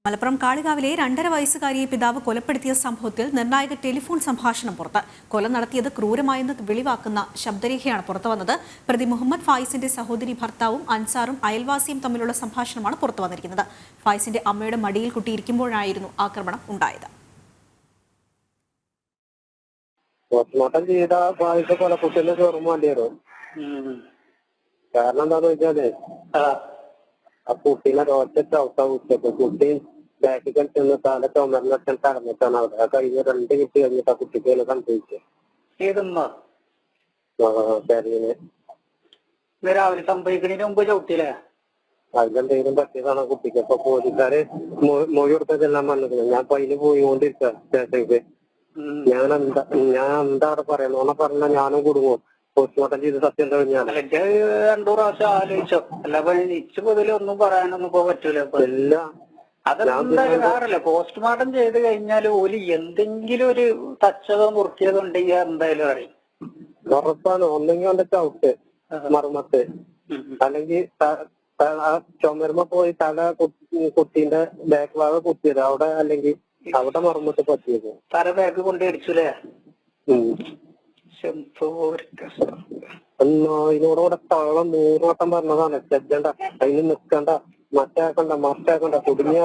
മലപ്പുറം കാളികാവിലെ 2.5 വയസ്സുകാരിയെ പിതാവ് കൊലപ്പെടുത്തിയ സംഭവത്തിൽ നിർണായക ടെലിഫോൺ സംഭാഷണം പുറത്ത്. കൊല നടത്തിയത് ക്രൂരമായെന്ന് വെളിവാക്കുന്ന ശബ്ദരേഖയാണ് പുറത്തുവന്നത്. പ്രതി മുഹമ്മദ് ഫായിസിന്റെ സഹോദരി ഭർത്താവും അൻസാറും അയൽവാസിയും തമ്മിലുള്ള സംഭാഷണമാണ് പുറത്തുവന്നിരിക്കുന്നത്. ഫായിസിന്റെ അമ്മയുടെ മടിയിൽ കുട്ടിയിരിക്കുമ്പോഴായിരുന്നു ആക്രമണം ഉണ്ടായത്. പോസ്റ്റ്മോർട്ടം ചെയ്ത ഫായിസ് കൊലക്കുറ്റത്തിന്റെ ചോർമ്മ വേണ്ടിയത്. കാരണം എന്താന്ന് വെച്ചാല് ആ കുട്ടീനെ ഒറ്റ ചവിട്ട കുറ്റപ്പോ കുട്ടി ബാക്കിൽ ചെന്ന് തല ചുമരിലൊക്കെ കടന്നിട്ടാണ് അവിടെ. ആ കഴിഞ്ഞ 2 മിനിറ്റ് കഴിഞ്ഞിട്ട് ആ കുട്ടിക്ക് സംഭവിച്ചത്. രാവിലെ സംഭവിക്കുന്നതിന് മുമ്പ് ചവിട്ടിയില്ലേ? അതിലെന്തെങ്കിലും പറ്റിയതാണ് കുട്ടിക്ക്. അപ്പൊ പോലീസുകാര് മൊഴി കൊടുത്തതെല്ലാം വന്നിരുന്നു. ഞാൻ അപ്പൊ അതിന് പോയിക്കൊണ്ടിരിക്ക സ്റ്റേഷനിലേക്ക്. ഞാൻ എന്താ അവിടെ പറയുന്ന പറഞ്ഞ ഞാനും കുടുങ്ങും. പോസ്റ്റ്മോർട്ടം ചെയ്ത് സത്യം കഴിഞ്ഞാൽ 2 പ്രാവശ്യം ആലോചിച്ചോ? അല്ല ഇച്ചു പൊതുവെ പറയാനൊന്നും ഇപ്പൊ പറ്റൂല. അതെന്തായാലും പോസ്റ്റ്മോർട്ടം ചെയ്ത് കഴിഞ്ഞാൽ ഓല് എന്തെങ്കിലും ഒരു തച്ചതോ മുറുക്കിയതോ ഉണ്ടെങ്കിൽ എന്തായാലും അറിയും. ഉറപ്പാണ്. ഒന്നെങ്കിൽ അവന്റെ ചവിട്ട് മർമ്മത്ത്, അല്ലെങ്കിൽ ചുമരുമ്പോ പോയി തല കുട്ടീന്റെ ബാക്ക് ഭാഗം കുത്തിയത് അവിടെ, അല്ലെങ്കിൽ അവിടെ മർമ്മത്ത് പറ്റിയത് തല ബാക്ക് കൊണ്ട് അടിച്ചുല്ലേ? ഇതിനോടുകൂടെ തളം 100 വട്ടം പറഞ്ഞതാണ്. ചെല്ലണ്ട, അതിന് നിക്കണ്ട, മറ്റാക്കണ്ട കുടുങ്ങിയ